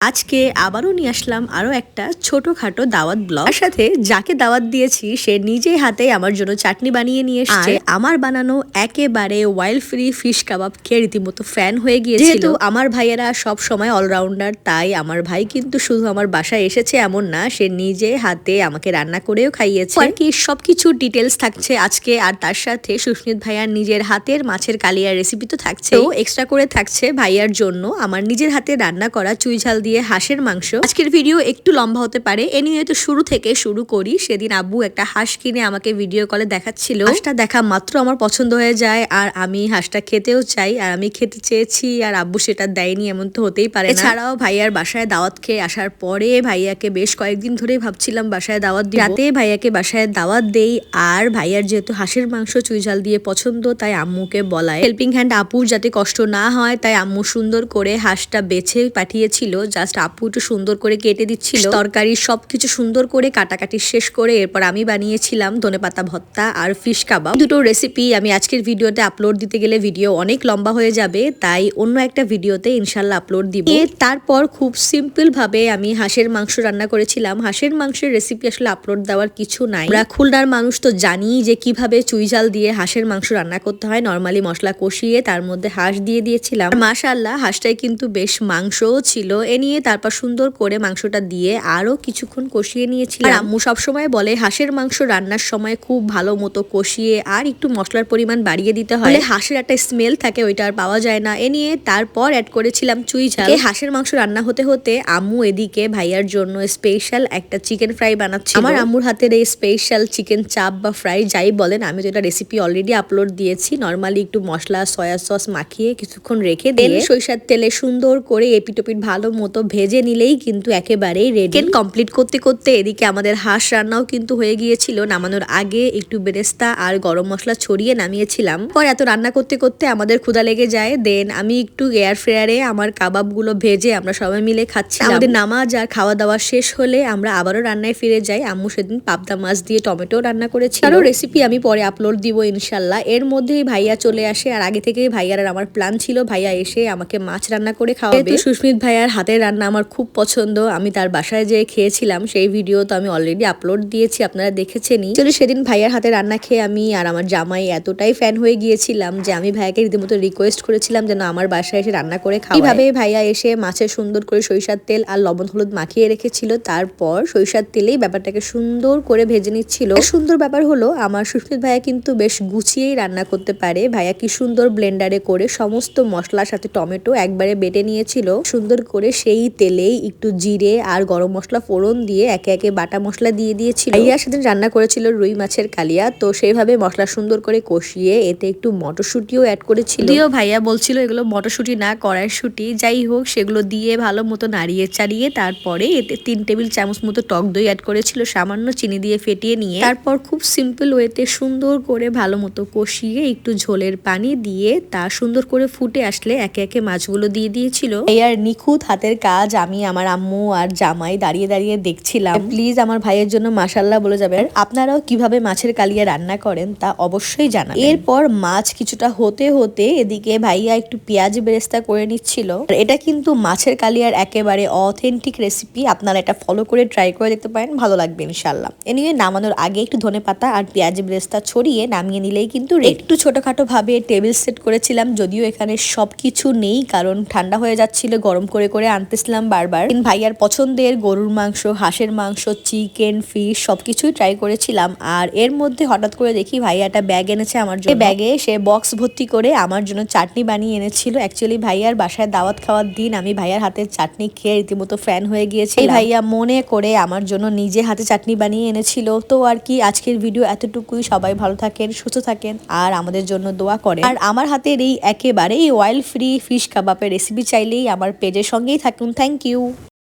আজকে আবারও নিয়ে আসলাম আরো একটা ছোটখাটো দাওয়াত ব্লগ। তার সাথে যাকে দাওয়াত দিয়েছি সে নিজে হাতে আমার জন্য চাটনি বানিয়ে নিয়ে এসেছে। আমার বানানো একেবারে ওয়াইল্ড ফ্রি ফিশ কাবাব খেয়ে রীতিমতো ফ্যান হয়ে গিয়েছিল। যেহেতু আমার ভাইয়েরা সব সময় অলরাউন্ডার, তাই আমার ভাই কিন্তু শুধু আমার বাসায় এসেছে এমন না, সে নিজে হাতে আমাকে রান্না করেও খাইয়েছে। আর কি সবকিছু ডিটেলস থাকছে আজকে। আর তার সাথে সুস্মিত ভাইয়ার নিজের হাতের মাছের কালিয়ার রেসিপি তো থাকছে, তো এক্সট্রা করে থাকছে ভাইয়ার জন্য আমার নিজের হাতে রান্না করা চুই ঝাল দিয়ে হাঁসের মাংস। আজকের ভিডিও একটু লম্বা হতে পারে, এনিওয়ে তো শুরু থেকে শুরু করি। সেদিন আব্বু একটা হাঁস কিনে আমাকে ভিডিও কলে দেখাচ্ছিল। হাঁসটা দেখা মাত্র আমার পছন্দ হয়ে যায়, আর আমি হাঁসটা খেতেও চাই, আর আমি খেতে চেয়েছি আর আব্বু সেটা দেয়নি, এমন তো হতেই পারে না। এছাড়াও ভাইয়ার বাসায় দাওয়াত খেয়ে আসার পরে ভাইয়াকে বেশ কয়েকদিন ধরে ভাবছিলাম বাসায় দাওয়াত দিব, যাতে ভাইয়াকে বাসায় দাওয়াত দেই। আর ভাইয়ার যেহেতু হাঁসের মাংস চুই ঝাল দিয়ে পছন্দ, তাই আম্মুকে বলায় হেল্পিং হ্যান্ড আপুর যাতে কষ্ট না হয়, তাই আম্মু সুন্দর করে হাঁসটা বেছে পাঠিয়েছিল। জাস্ট আপু একটু সুন্দর করে কেটে দিচ্ছিল, তরকারি সবকিছু সুন্দর করে কাটাকাটি শেষ করে এরপর আমি বানিয়েছিলাম ধনেপাতা ভর্তা আর ফিশ কাবাব। দুটো রেসিপি আমি আজকের ভিডিওতে আপলোড দিতে গেলে ভিডিও অনেক লম্বা হয়ে যাবে, তাই অন্য একটা ভিডিওতে ইনশাল্লাহ আপলোড দিব। তারপর খুব সিম্পল ভাবে আমি হাঁসের মাংস রান্না করেছিলাম। হাঁসের মাংসের রেসিপি আসলে আপলোড দেওয়ার কিছু নাই, আমরা খুলনার মানুষ তো জানি যে কিভাবে চুই ঝাল দিয়ে হাঁসের মাংস রান্না করতে হয়। নর্মালি মশলা কষিয়ে তার মধ্যে হাঁস দিয়ে দিয়েছিলাম। মাশাআল্লাহ হাঁসটাই কিন্তু বেশ মাংসও ছিল। এ নিয়ে তারপর সুন্দর করে মাংসটা দিয়ে আরো কিছুক্ষণ কষিয়ে নিয়েছিলাম। আম্মু সবসময় বলে হাঁসের মাংস রান্নার সময় খুব ভালো মতো কষিয়ে আর একটু মশলার পরিমাণ বাড়িয়ে দিতে হয়, হাঁসের একটা স্মেল থাকে, ওইটা আর পাওয়া যায় না। এ নিয়ে তারপর অ্যাড করেছিলাম চুই ঝাল। হাঁসের মাংস রান্না হতে হতে আম্মু এদিকে ভাইয়ার জন্য স্পেশাল একটা চিকেন ফ্রাই বানাচ্ছিল। আমার আম্মুর হাতের এই স্পেশাল চিকেন চাপ বা ফ্রাই যাই বলেন, আমি তো এটা রেসিপি অলরেডি আপলোড দিয়েছি। নর্মালি একটু মশলা সয়া সস মাখিয়ে কিছুক্ষণ রেখে দিয়ে সরিষার তেলে সুন্দর করে এপিটোপিট ভালো মতো ভেজে নিলেই কিন্তু একেবারেই রেডি। কমপ্লিট করতে করতে এদিকে আমাদের হাঁস রান্নাও কিন্তু হয়ে গিয়েছিল। নামানোর আগে একটু বেরেস্তা আর গরম মশলা ছড়িয়ে নামিয়েছিলাম। পর এত রান্না করতে করতে আমাদের ক্ষুধা লেগে যায়। দেন আমি একটু এয়ার ফ্রায়ারে আমার কাবাব গুলো ভেজে আমরা সবাই মিলে খাচ্ছি। আমাদের নামাজ আর খাওয়া দাওয়া শেষ হলে আমরা আবারও রান্নায় ফিরে যাই। আম্মু সেদিন পাবদা মাছ দিয়ে টমেটো রান্না করেছি, আরো রেসিপি আমি পরে আপলোড দিব ইনশাল্লাহ। এর মধ্যেই ভাইয়া চলে আসে, আর আগে থেকেই ভাইয়ার আর আমার প্ল্যান ছিল ভাইয়া এসে আমাকে মাছ রান্না করে খাওয়াবে। সুস্মিত ভাইয়ার হাতের রান্না আমার খুব পছন্দ, আমি তার বাসায় যেয়ে খেয়েছিলাম, সেই ভিডিও তো আমি অলরেডি আপলোড দিয়েছি, আপনারা দেখেছেনই। চলো সেদিন ভাইয়ার হাতে রান্না খেয়ে আমি আর আমার জামাই এতটাই ফ্যান হয়ে গিয়েছিলাম যে আমি ভাইয়াকে রীতিমতো রিকোয়েস্ট করেছিলাম যেন আমার বাসায় এসে রান্না করে খাওয়ায়। এইভাবে ভাইয়া এসে মাছের সুন্দর করে সরিষার তেল আর লবণ হলুদ মাখিয়ে রেখেছিল, তারপর সরিষার তেলেই ব্যাপারটাকে সুন্দর করে ভেজে নিচ্ছিল। সুন্দর ব্যাপার হলো আমার সুস্মিত ভাইয়া কিন্তু বেশ গুছিয়েই রান্না করতে পারে। ভাইয়া কি সুন্দর ব্লেন্ডারে করে সমস্ত মশলার সাথে টমেটো একবারে বেটে নিয়েছিল। সুন্দর করে সেই তেলেই একটু জিরে আর গরম মশলা ফোড়ন দিয়ে একে একে বাটা মশলা দিয়ে দিয়েছিল। ভাইয়া সেদিন রান্না করেছিল রুই মাছের কালিয়া, তো সেইভাবে মশলা সুন্দর করে কষিয়ে এতে একটু মটরশুঁটিও অ্যাড করেছিল। যদিও ভাইয়া বলছিল এগুলো মটরশুঁটি না কড়াইশুঁটি, যাই হোক সেগুলো দিয়ে ভালো মতো নাড়িয়ে চাড়িয়ে তারপরে এতে 3 টেবিল চামচ মতো টক দই অ্যাড করেছিল, সামান্য চিনি দিয়ে ফেটিয়ে নিয়ে তারপর খুব সিম্পল ওয়েতে সুন্দর করে ভালো মতো কষিয়ে একটু ঝোলের পানি দিয়ে তা সুন্দর করে ফুটে আসলে একে একে মাছগুলো দিয়ে দিয়েছিল। আর নিখুঁত হাতের কাজ আমি আমার আম্মু আর জামাই দাঁড়িয়ে দাঁড়িয়ে দেখছিলাম। প্লিজ আমার ভাইয়ের জন্য মাশাল্লাহ বলে যাবেন। আপনারাও কিভাবে মাছের কালিয়া রান্না করেন তা অবশ্যই জানাবেন। এরপর মাছ কিছুটা হতে হতে এদিকে ভাইয়া একটু পেঁয়াজ বেরেস্তা করে নিচ্ছিল। এটা কিন্তু মাছের কালিয়ার একেবারে অথেন্টিক রেসিপি, আপনারা এটা ফলো করে ট্রাই করে দেখতে পারেন, ভালো লাগবে ইনশাল্লাহ। এনিয়ে নামানোর আগে একটু ধনেপাতা আর পেঁয়াজ বেরেস্তা ছড়িয়ে নামিয়ে নিলেই কিন্তু একটু ছোটখাটো ভাবে টেবিল সেট করেছিলাম, যদিও এখানে সবকিছু নেই কারণ ঠান্ডা হয়ে যাচ্ছিল, গরম করে করে আনতেছিলাম বারবার। ভাইয়ার পছন্দের গরুর মাংস, হাঁসের মাংস, চিকেন, ফিশ সবকিছুই ট্রাই করেছিলাম। আর এর মধ্যে হঠাৎ করে দেখি ভাইয়া একটা ব্যাগ এনেছে আমার জন্য। ব্যাগে সে বক্স ভর্তি করে আমার জন্য চাটনি বানিয়ে এনেছিল। অ্যাকচুয়ালি ভাইয়ার বাসায় দাওয়াত খাওয়ার দিন আমি ভাইয়ার হাতের চাটনি খেয়ে রীতিমতো ফ্যান হয়ে গিয়েছি। ভাইয়া মনে করে আমার জন্য নিজে হাতে চাটনি বানিয়ে এনেছিল। তো আর কি, আজকের ভিডিও এতটুকুই। সবাই ভালো থাকেন, সুস্থ থাকেন আর আমাদের জন্য দোয়া করেন। আর আমার হাতের এই একেবারে ওয়াইল্ড ফ্রি ফিশ কাবাবের রেসিপি চাইলেই আমার পেজের সঙ্গেই থাকুন। Thank you.